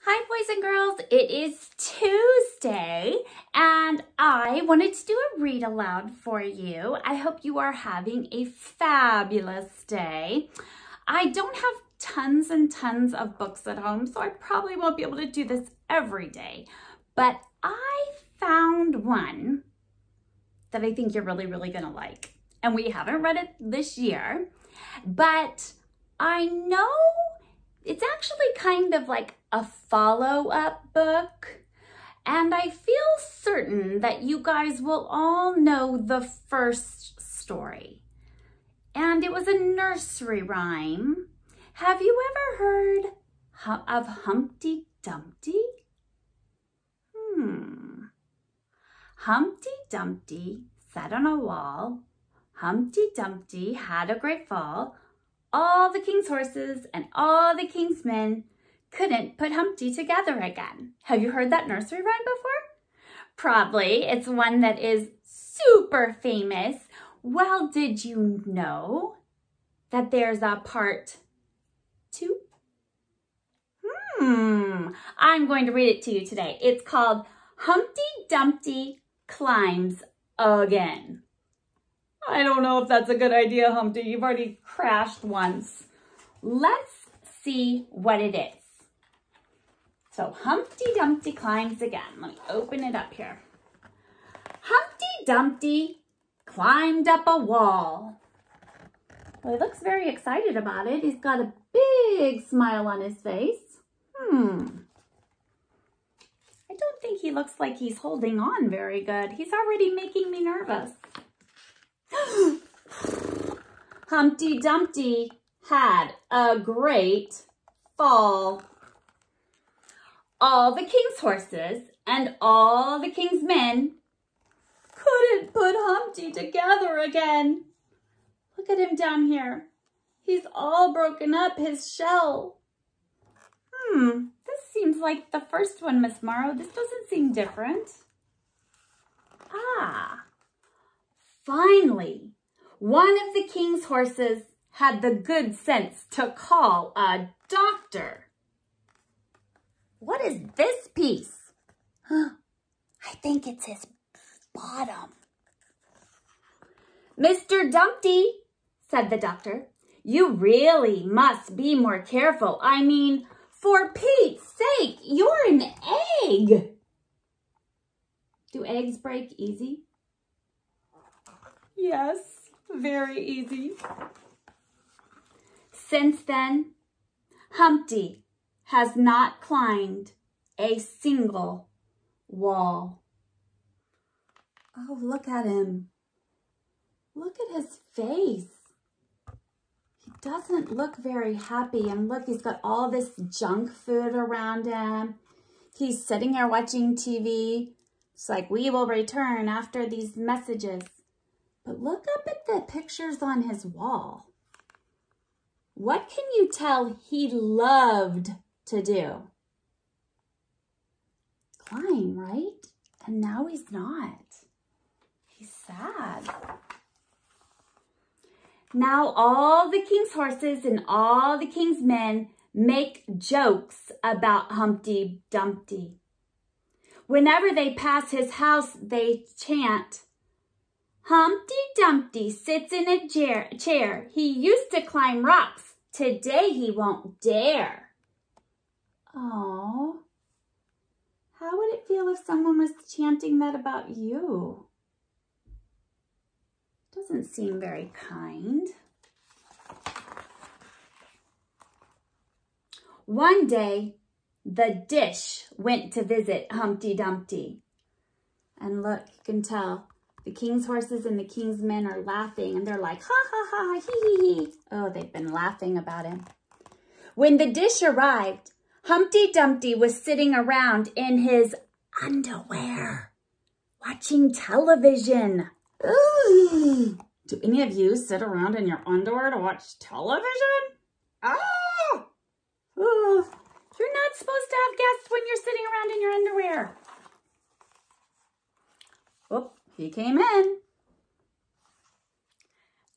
Hi boys and girls, it is Tuesday and I wanted to do a read aloud for you. I hope you are having a fabulous day. I don't have tons and tons of books at home, so I probably won't be able to do this every day, but I found one that I think you're really gonna like. And we haven't read it this year, but I know it's actually kind of like a follow-up book, and I feel certain that you guys will all know the first story. And it was a nursery rhyme. Have you ever heard of Humpty Dumpty? Humpty Dumpty sat on a wall. Humpty Dumpty had a great fall. All the king's horses and all the king's men couldn't put Humpty together again. Have you heard that nursery rhyme before? Probably. It's one that is super famous. Well, did you know that there's a part 2? I'm going to read it to you today. It's called Humpty Dumpty Climbs Again. I don't know if that's a good idea, Humpty. You've already crashed once. Let's see what it is. So Humpty Dumpty climbs again. Let me open it up here. Humpty Dumpty climbed up a wall. Well, he looks very excited about it. He's got a big smile on his face. I don't think he looks like he's holding on very good. He's already making me nervous. Humpty Dumpty had a great fall. All the king's horses and all the king's men couldn't put Humpty together again. Look at him down here. He's all broken up, his shell. This seems like the first one, Miss Morrow. This doesn't seem different. Finally, one of the king's horses had the good sense to call a doctor. What is this piece? I think it's his bottom. Mr. Dumpty, said the doctor, you really must be more careful. I mean, for Pete's sake, you're an egg. Do eggs break easy? Yes, very easy. Since then, Humpty has not climbed a single wall. Oh, look at him. Look at his face. He doesn't look very happy. And look, he's got all this junk food around him. He's sitting here watching TV. It's like, we will return after these messages. But look up at the pictures on his wall. What can you tell he loved to do? Climb, right? And now he's not. He's sad. Now all the king's horses and all the king's men make jokes about Humpty Dumpty. Whenever they pass his house, they chant, Humpty Dumpty sits in a chair. He used to climb rocks. Today he won't dare. Oh, how would it feel if someone was chanting that about you? Doesn't seem very kind. One day, the dish went to visit Humpty Dumpty. And look, you can tell the king's horses and the king's men are laughing, and they're like, ha, ha, ha, hee, hee, hee. Oh, they've been laughing about him. When the dish arrived, Humpty Dumpty was sitting around in his underwear, watching television. Ooh. Do any of you sit around in your underwear to watch television? Oh! Ooh. You're not supposed to have guests when you're sitting around in your underwear. Oh, he came in.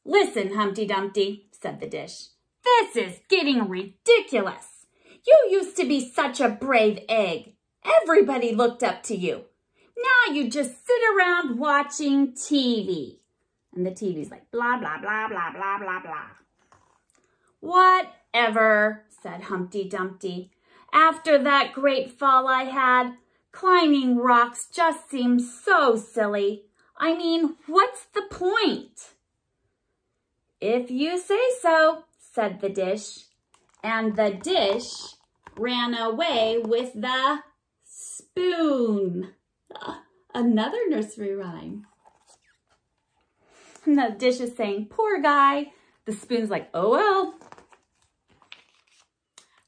Listen, Humpty Dumpty, said the dish. This is getting ridiculous. You used to be such a brave egg. Everybody looked up to you. Now you just sit around watching TV. And the TV's like, blah, blah, blah, blah, blah, blah, blah. Whatever, said Humpty Dumpty. After that great fall I had, climbing rocks just seems so silly. I mean, what's the point? If you say so, said the dish. And the dish ran away with the spoon. Another nursery rhyme. And the dish is saying, poor guy. The spoon's like, oh well.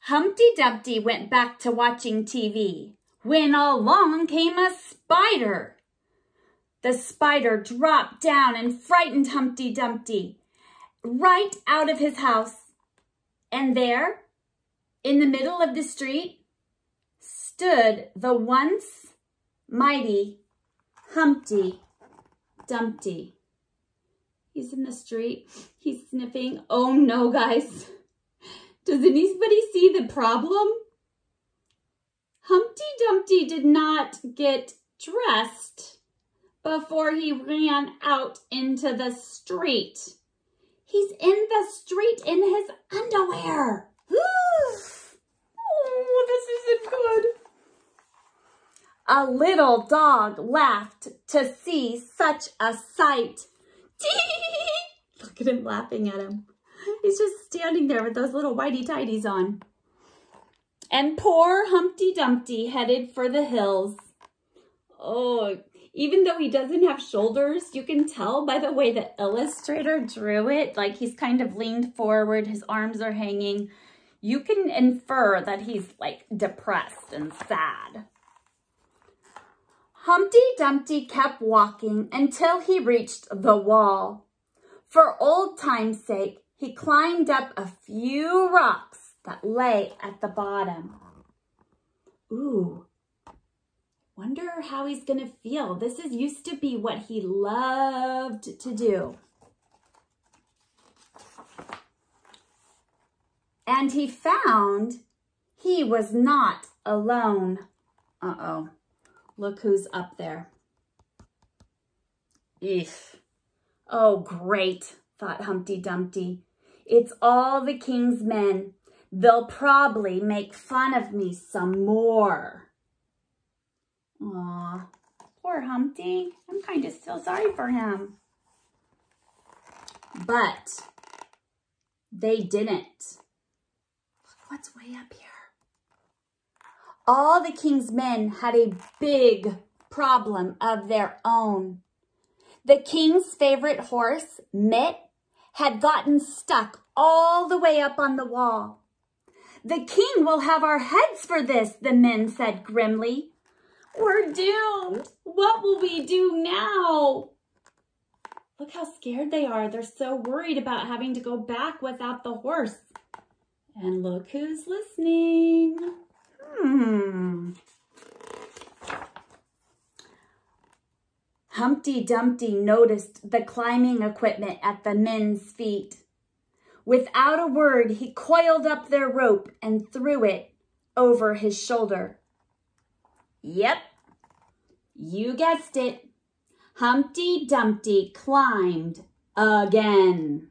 Humpty Dumpty went back to watching TV when along came a spider. The spider dropped down and frightened Humpty Dumpty right out of his house. And there, in the middle of the street, stood the once mighty Humpty Dumpty. He's in the street. He's sniffing. Oh no, guys. Does anybody see the problem? Humpty Dumpty did not get dressed before he ran out into the street. He's in the street in his underwear. Oh, this isn't good. A little dog laughed to see such a sight. Look at him laughing at him. He's just standing there with those little whitey-tighties on. And poor Humpty Dumpty headed for the hills. Oh, even though he doesn't have shoulders, you can tell by the way the illustrator drew it, like he's kind of leaned forward, his arms are hanging. You can infer that he's like depressed and sad. Humpty Dumpty kept walking until he reached the wall. For old time's sake, he climbed up a few rocks that lay at the bottom. Ooh, wonder how he's going to feel. This used to be what he loved to do. And he found he was not alone. Uh-oh. Look who's up there. Eesh. Oh, great, thought Humpty Dumpty. It's all the king's men. They'll probably make fun of me some more. Aw, poor Humpty. I'm kind of still sorry for him. But they didn't. Look what's way up here. All the king's men had a big problem of their own. The king's favorite horse, Mitt, had gotten stuck all the way up on the wall. The king will have our heads for this, the men said grimly. We're doomed. What will we do now? Look how scared they are. They're so worried about having to go back without the horse. And look who's listening. Humpty Dumpty noticed the climbing equipment at the men's feet. Without a word, he coiled up their rope and threw it over his shoulder. Yep, you guessed it. Humpty Dumpty climbed again.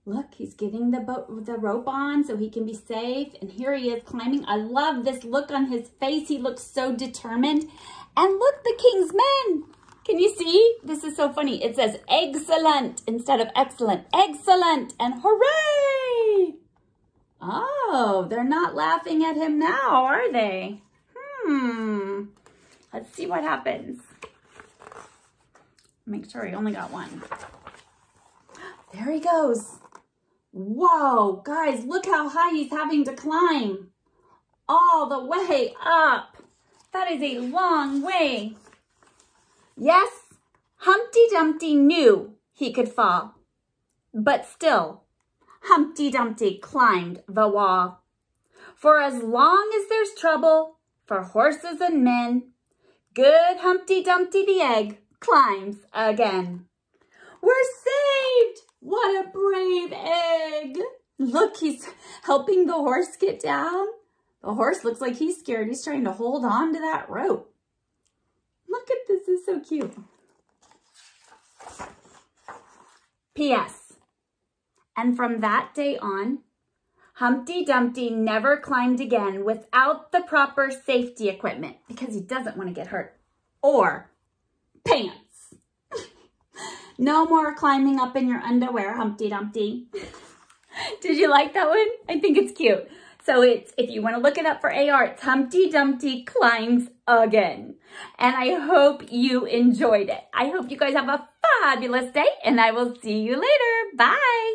Look, he's getting the rope on so he can be safe. And here he is climbing. I love this look on his face. He looks so determined. And look, the king's men. Can you see? This is so funny. It says excellent instead of excellent. Excellent and hooray! Oh, they're not laughing at him now, are they? Let's see what happens. Make sure he only got one. There he goes. Whoa, guys, look how high he's having to climb. All the way up. That is a long way. Yes, Humpty Dumpty knew he could fall. But still, Humpty Dumpty climbed the wall. For as long as there's trouble for horses and men, good Humpty Dumpty the egg climbs again. We're saved! What a brave egg! Look, he's helping the horse get down. The horse looks like he's scared. He's trying to hold on to that rope. Look at this, it's so cute. P.S. And from that day on, Humpty Dumpty never climbed again without the proper safety equipment because he doesn't want to get hurt. Or pants. No more climbing up in your underwear, Humpty Dumpty. Did you like that one? I think it's cute. So if you want to look it up for AR, it's Humpty Dumpty Climbs Again. And I hope you enjoyed it. I hope you guys have a fabulous day, and I will see you later. Bye.